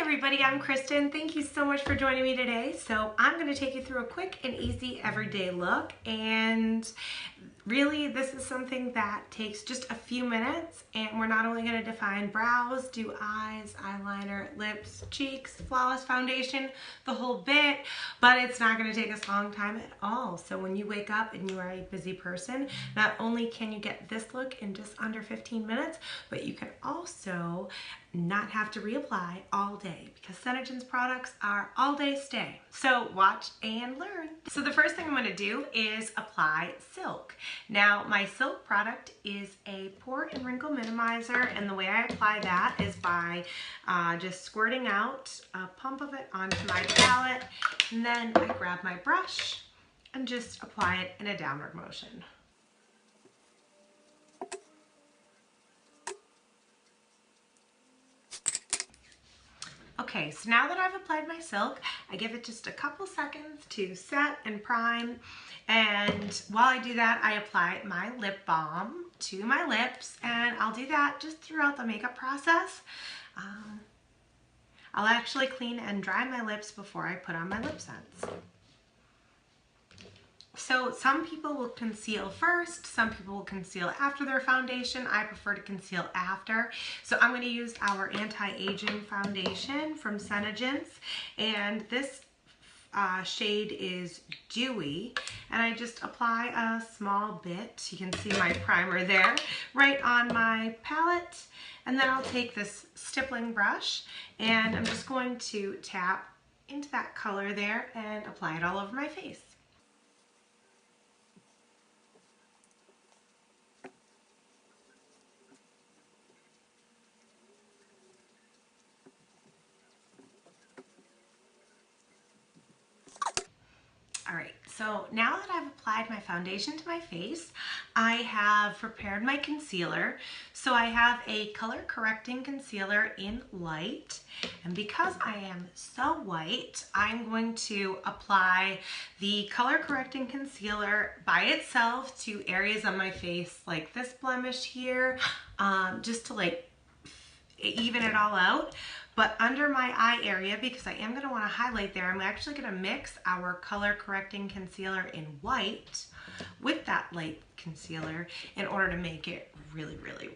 everybody, I'm Kristen. Thank you so much for joining me today. So I'm going to take you through a quick and easy everyday look, and really this is something that takes just a few minutes, and we're not only going to define brows, do eyes, eyeliner, lips, cheeks, flawless foundation, the whole bit, but it's not going to take us a long time at all. So when you wake up and you are a busy person, not only can you get this look in just under 15 minutes, but you can also not have to reapply all day because SeneGence products are all day stay. So watch and learn. So the first thing I'm going to do is apply silk. Now my silk product is a pore and wrinkle minimizer, and the way I apply that is by just squirting out a pump of it onto my palette, and then I grab my brush and just apply it in a downward motion. Okay, so now that I've applied my silk, I give it just a couple seconds to set and prime, and while I do that, I apply my lip balm to my lips, and I'll do that just throughout the makeup process. I'll actually clean and dry my lips before I put on my LipSense. So some people will conceal first, some people will conceal after their foundation. I prefer to conceal after. So I'm going to use our anti-aging foundation from SeneGence, and this shade is Dewy, and I just apply a small bit. You can see my primer there right on my palette, and then I'll take this stippling brush and I'm just going to tap into that color there and apply it all over my face. Alright, so now that I've applied my foundation to my face, I have prepared my concealer. So I have a color correcting concealer in light, and because I am so white, I'm going to apply the color correcting concealer by itself to areas on my face like this blemish here, just to like even it all out. But under my eye area, because I am going to want to highlight there, I'm actually going to mix our color correcting concealer in white with that light concealer in order to make it really, really,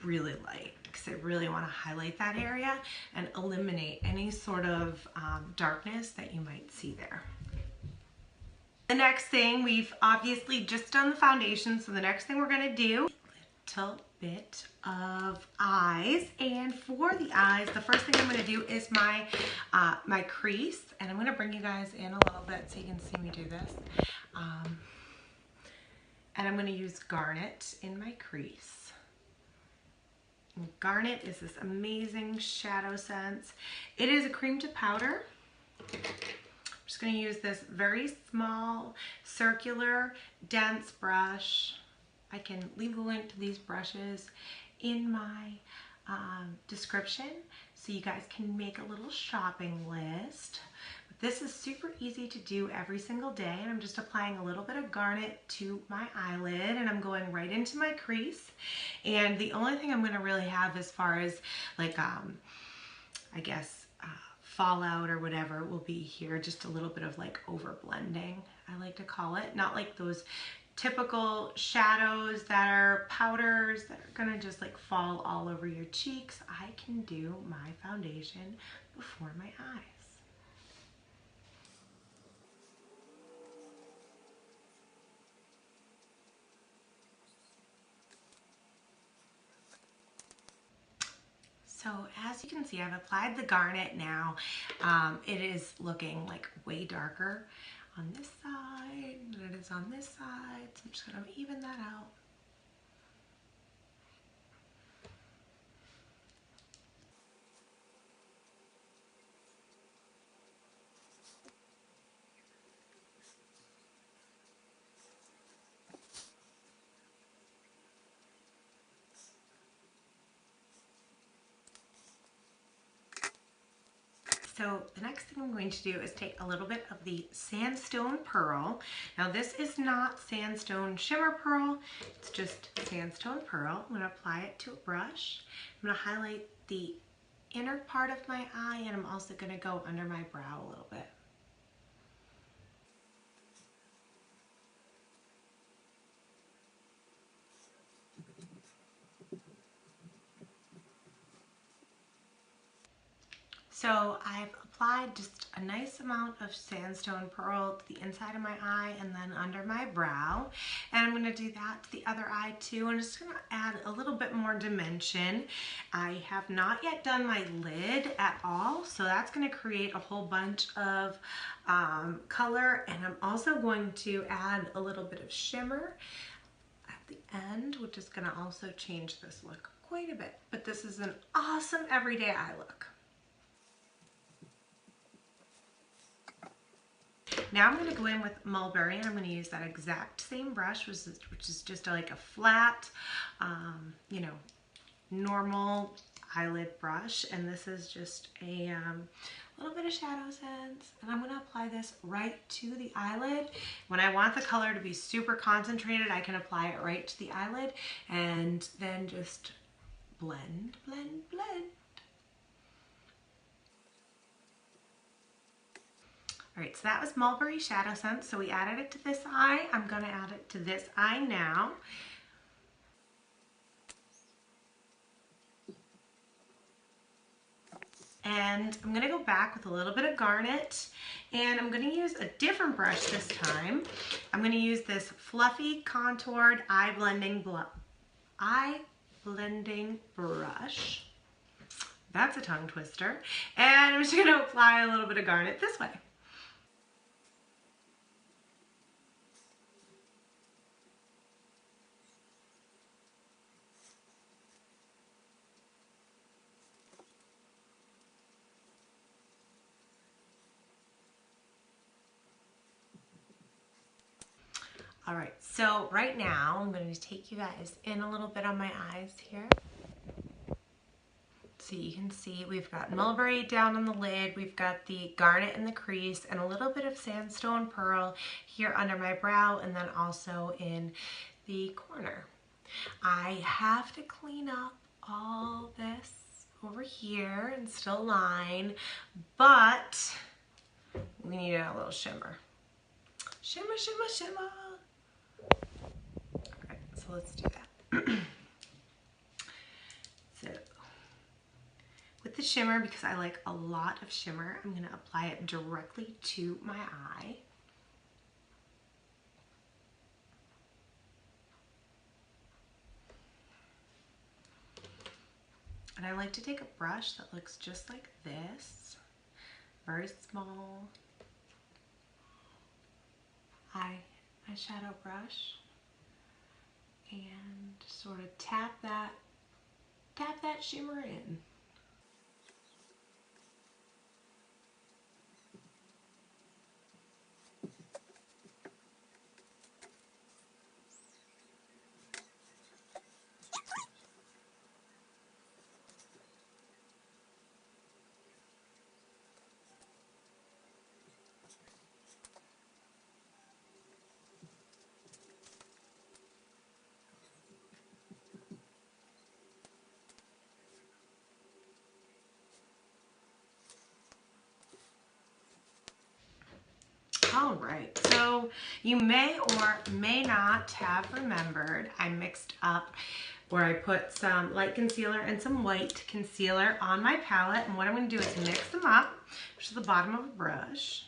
really light, because I really want to highlight that area and eliminate any sort of darkness that you might see there. The next thing, we've obviously just done the foundation, so the next thing we're going to do, little bit of eyes, and for the eyes, the first thing I'm going to do is my my crease, and I'm going to bring you guys in a little bit so you can see me do this, and I'm going to use Garnet in my crease. And Garnet is this amazing shadow sense. It is a cream to powder. I'm just going to use this very small circular dense brush. I can leave a link to these brushes in my description so you guys can make a little shopping list. But this is super easy to do every single day, and I'm just applying a little bit of Garnet to my eyelid, and I'm going right into my crease. And the only thing I'm going to really have as far as like I guess fallout or whatever will be here, just a little bit of like over blending, I like to call it, not like those typical shadows that are powders that are gonna just like fall all over your cheeks. I can do my foundation before my eyes. So as you can see, I've applied the Garnet now. It is looking like way darker on this side than it is on this side, so I'm just going to even that out. So the next thing I'm going to do is take a little bit of the Sandstone Pearl. Now this is not Sandstone Shimmer Pearl, it's just Sandstone Pearl. I'm going to apply it to a brush. I'm going to highlight the inner part of my eye, and I'm also going to go under my brow a little bit. So I've applied just a nice amount of Sandstone Pearl to the inside of my eye and then under my brow. And I'm going to do that to the other eye too. I'm just going to add a little bit more dimension. I have not yet done my lid at all, so that's going to create a whole bunch of color. And I'm also going to add a little bit of shimmer at the end, which is going to also change this look quite a bit. But this is an awesome everyday eye look. Now I'm going to go in with Mulberry, and I'm going to use that exact same brush, which is just like a flat, you know, normal eyelid brush. And this is just a little bit of ShadowSense, and I'm going to apply this right to the eyelid. When I want the color to be super concentrated, I can apply it right to the eyelid and then just blend, blend, blend. All right, so that was Mulberry ShadowSense. So we added it to this eye. I'm going to add it to this eye now. And I'm going to go back with a little bit of Garnet, and I'm going to use a different brush this time. I'm going to use this fluffy contoured eye blending brush. That's a tongue twister. And I'm just going to apply a little bit of Garnet this way. All right, so right now I'm going to take you guys in a little bit on my eyes here. So you can see we've got Mulberry down on the lid, we've got the Garnet in the crease, and a little bit of Sandstone Pearl here under my brow, and then also in the corner. I have to clean up all this over here and still line, but we need a little shimmer. Shimmer, shimmer, shimmer. All right, so let's do that. So with the shimmer, because I like a lot of shimmer, I'm going to apply it directly to my eye. And I like to take a brush that looks just like this, very small eyeshadow brush, and sort of tap that shimmer in. All right, so you may or may not have remembered I mixed up where I put some light concealer and some white concealer on my palette, and what I'm going to do is mix them up to the bottom of a brush,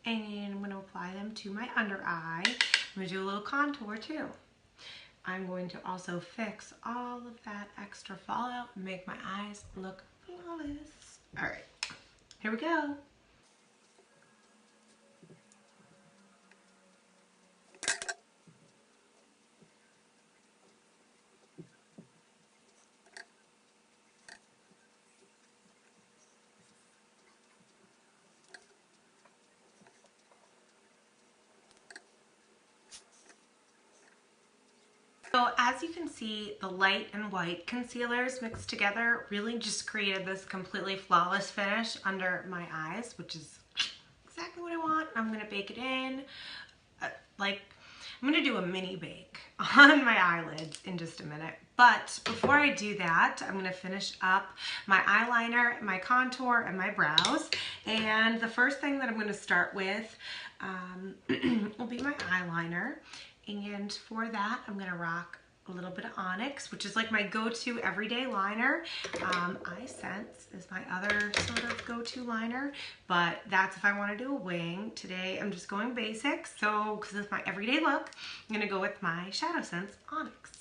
and I'm going to apply them to my under eye. I'm going to do a little contour too. I'm going to also fix all of that extra fallout and make my eyes look flawless. All right, here we go. So as you can see, the light and white concealers mixed together really just created this completely flawless finish under my eyes, which is exactly what I want. I'm going to bake it in. Like I'm gonna do a mini bake on my eyelids in just a minute. But before I do that, I'm gonna finish up my eyeliner, my contour, and my brows. And the first thing that I'm gonna start with will be my eyeliner. And for that, I'm gonna rock a little bit of Onyx, which is like my go-to everyday liner. Sense is my other sort of go-to liner, but that's if I want to do a wing. Today I'm just going basic, so because it's my everyday look, I'm gonna go with my ShadowSense Onyx.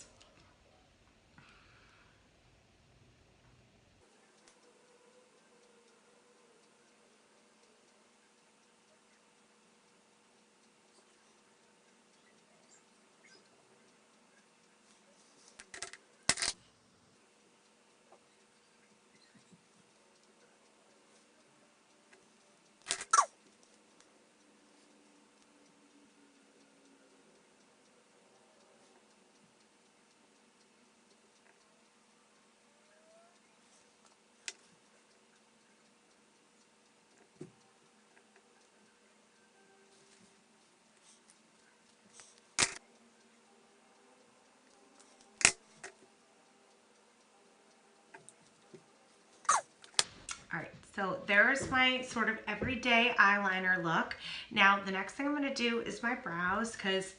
All right, so there's my sort of everyday eyeliner look. Now, the next thing I'm gonna do is my brows, because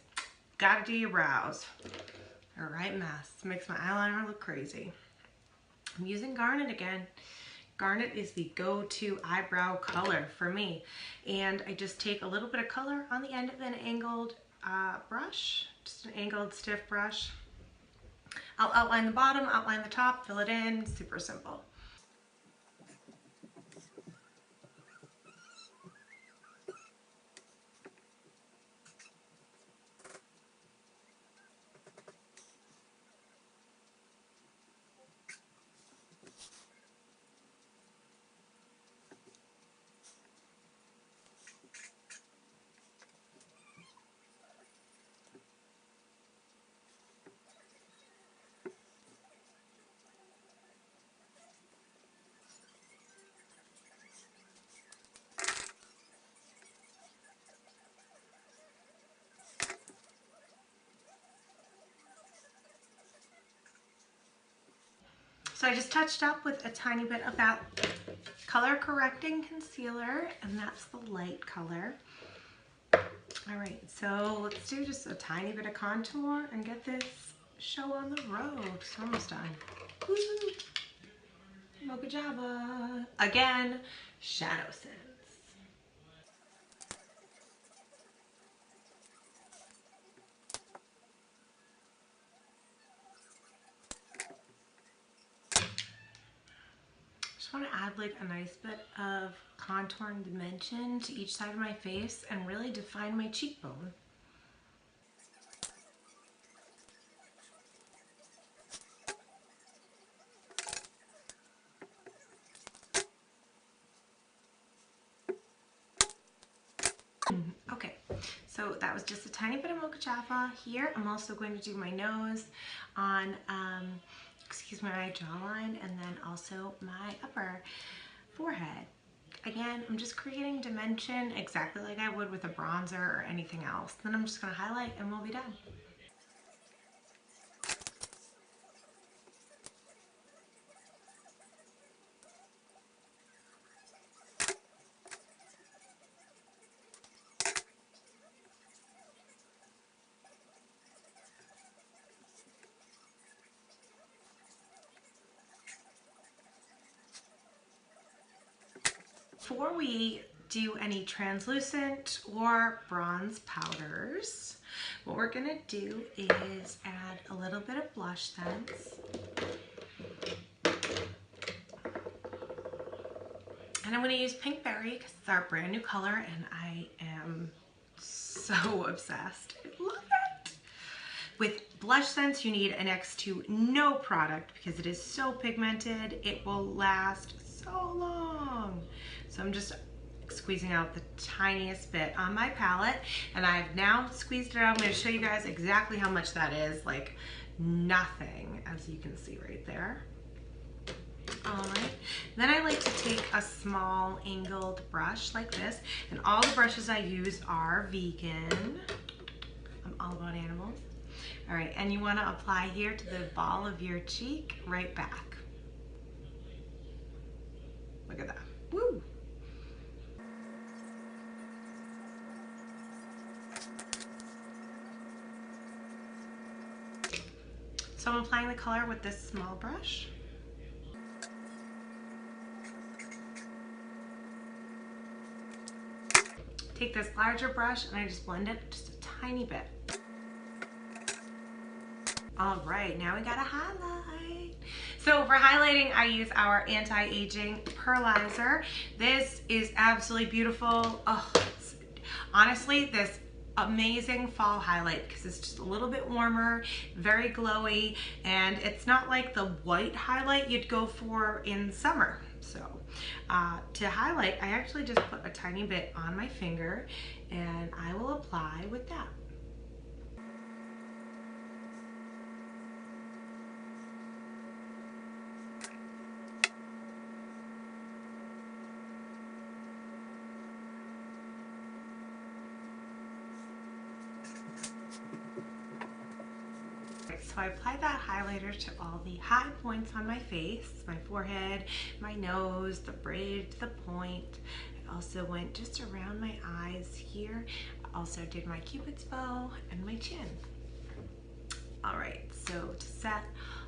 gotta do your brows. They're a right mess. Makes my eyeliner look crazy. I'm using Garnet again. Garnet is the go-to eyebrow color for me. And I just take a little bit of color on the end of an angled brush, just an angled stiff brush. I'll outline the bottom, outline the top, fill it in, super simple. So I just touched up with a tiny bit of that color correcting concealer, and that's the light color. All right, so let's do just a tiny bit of contour and get this show on the road. It's almost done. Woo-hoo. Moca Java. Again, ShadowSense. Just want to add like a nice bit of contour and dimension to each side of my face and really define my cheekbone. Okay, so that was just a tiny bit of Moca Java here. I'm also going to do my nose on, excuse my jawline, and then also my upper forehead. Again, I'm just creating dimension exactly like I would with a bronzer or anything else. Then I'm just going to highlight and we'll be done. Before we do any translucent or bronze powders, what we're gonna do is add a little bit of BlushSense. And I'm gonna use Pinkberry because it's our brand new color and I am so obsessed. I love it. With BlushSense, you need an next to no product because it is so pigmented. It will last so long. So I'm just squeezing out the tiniest bit on my palette, and I've now squeezed it out. I'm going to show you guys exactly how much that is, like nothing, as you can see right there. All right, then I like to take a small angled brush like this, and all the brushes I use are vegan. I'm all about animals. All right, and you want to apply here to the ball of your cheek, right back. Look at that. Woo! So I'm applying the color with this small brush. Take this larger brush and I just blend it just a tiny bit. All right, now we gotta highlight. So for highlighting, I use our anti-aging Pearlizer. This is absolutely beautiful. Oh, honestly, this amazing fall highlight because it's just a little bit warmer, very glowy, and it's not like the white highlight you'd go for in summer. So to highlight, I actually just put a tiny bit on my finger and I will apply with that. So I applied that highlighter to all the high points on my face, my forehead, my nose, the bridge, the point. I also went just around my eyes here. I also did my Cupid's bow and my chin. All right, so to set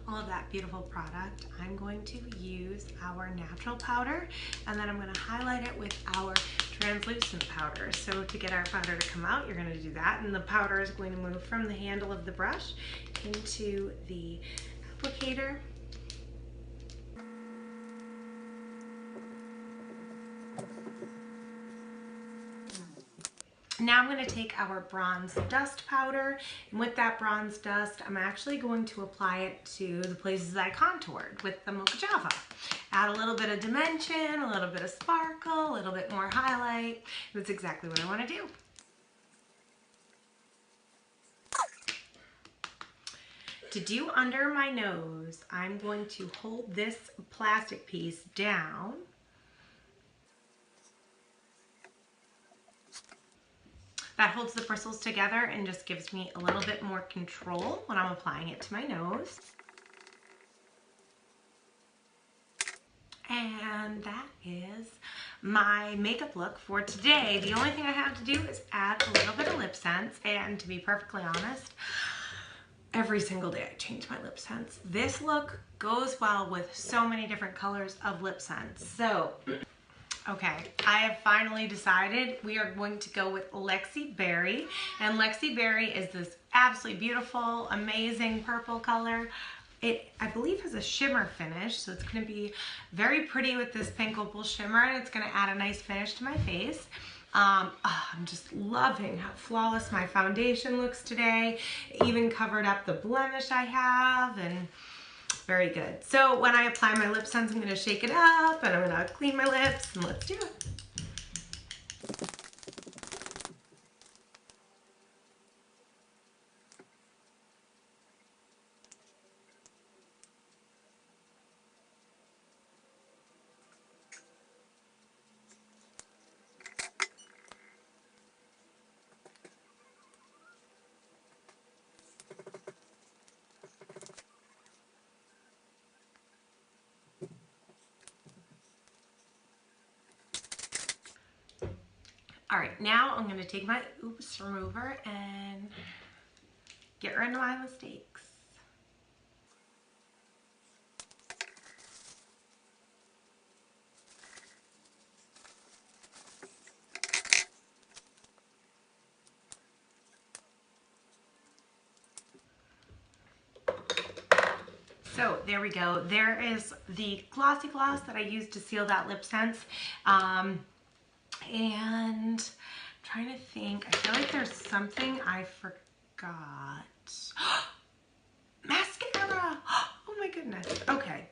all of that beautiful product, I'm going to use our natural powder and then I'm going to highlight it with our translucent powder. So to get our powder to come out, you're going to do that, and the powder is going to move from the handle of the brush into the applicator. Now I'm going to take our bronze dust powder, and with that bronze dust, I'm actually going to apply it to the places I contoured with the Moca Java. Add a little bit of dimension, a little bit of sparkle, a little bit more highlight. That's exactly what I want to do. To do under my nose, I'm going to hold this plastic piece down. That holds the bristles together and just gives me a little bit more control when I'm applying it to my nose. And that is my makeup look for today. The only thing I have to do is add a little bit of LipSense, and to be perfectly honest, every single day I change my LipSense. This look goes well with so many different colors of LipSense. So, okay, I have finally decided we are going to go with Lexie Berry. And Lexie Berry is this absolutely beautiful, amazing purple color. It, I believe, has a shimmer finish, so it's going to be very pretty with this pink opal shimmer, and it's going to add a nice finish to my face. I'm just loving how flawless my foundation looks today. It even covered up the blemish I have, and very good. So when I apply my LipSense, I'm going to shake it up, and I'm going to clean my lips, and let's do it. All right, now I'm going to take my oops remover and get rid of my mistakes. So there we go. There is the glossy gloss that I used to seal that LipSense. And I'm trying to think, I feel like there's something I forgot. Mascara! Oh my goodness. Okay.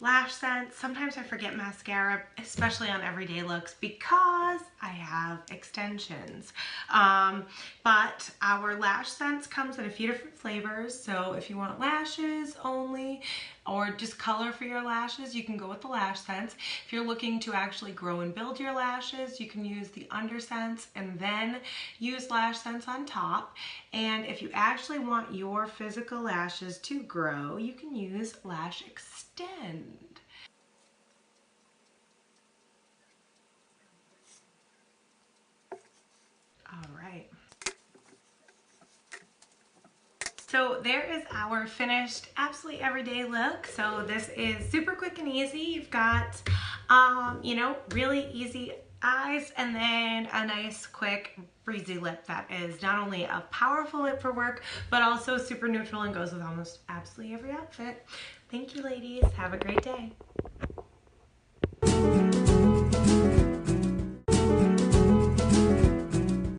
Lash Sense. Sometimes I forget mascara, especially on everyday looks, because I have extensions. But our Lash Sense comes in a few different flavors. So if you want lashes only or just color for your lashes, you can go with the Lash Sense. If you're looking to actually grow and build your lashes, you can use the Under Sense and then use Lash Sense on top. And if you actually want your physical lashes to grow, you can use Lash Extend. All right. So there is our finished absolutely everyday look. So this is super quick and easy. You've got, you know, really easy eyes and then a nice quick breezy lip that is not only a powerful lip for work, but also super neutral and goes with almost absolutely every outfit. Thank you, ladies. Have a great day.